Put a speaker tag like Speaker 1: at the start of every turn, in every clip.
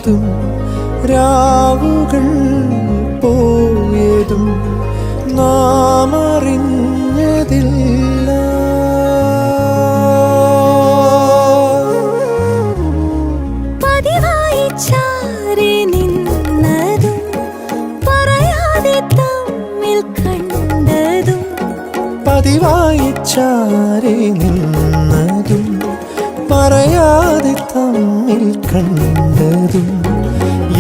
Speaker 1: വന്നതും രാവുകൾ പോയതും നാം അറിഞ്ഞതില്ല.
Speaker 2: പതിവായി ചാരി നിന്നതും പറയാതെ തമ്മിൽ കണ്ടതും
Speaker 1: പതിവായി ചാരി നിന്നതും പറയാതെ തമ്മിൽ കണ്ടതും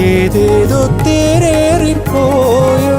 Speaker 1: ഏതേതോ തേരേറിപ്പോയോ.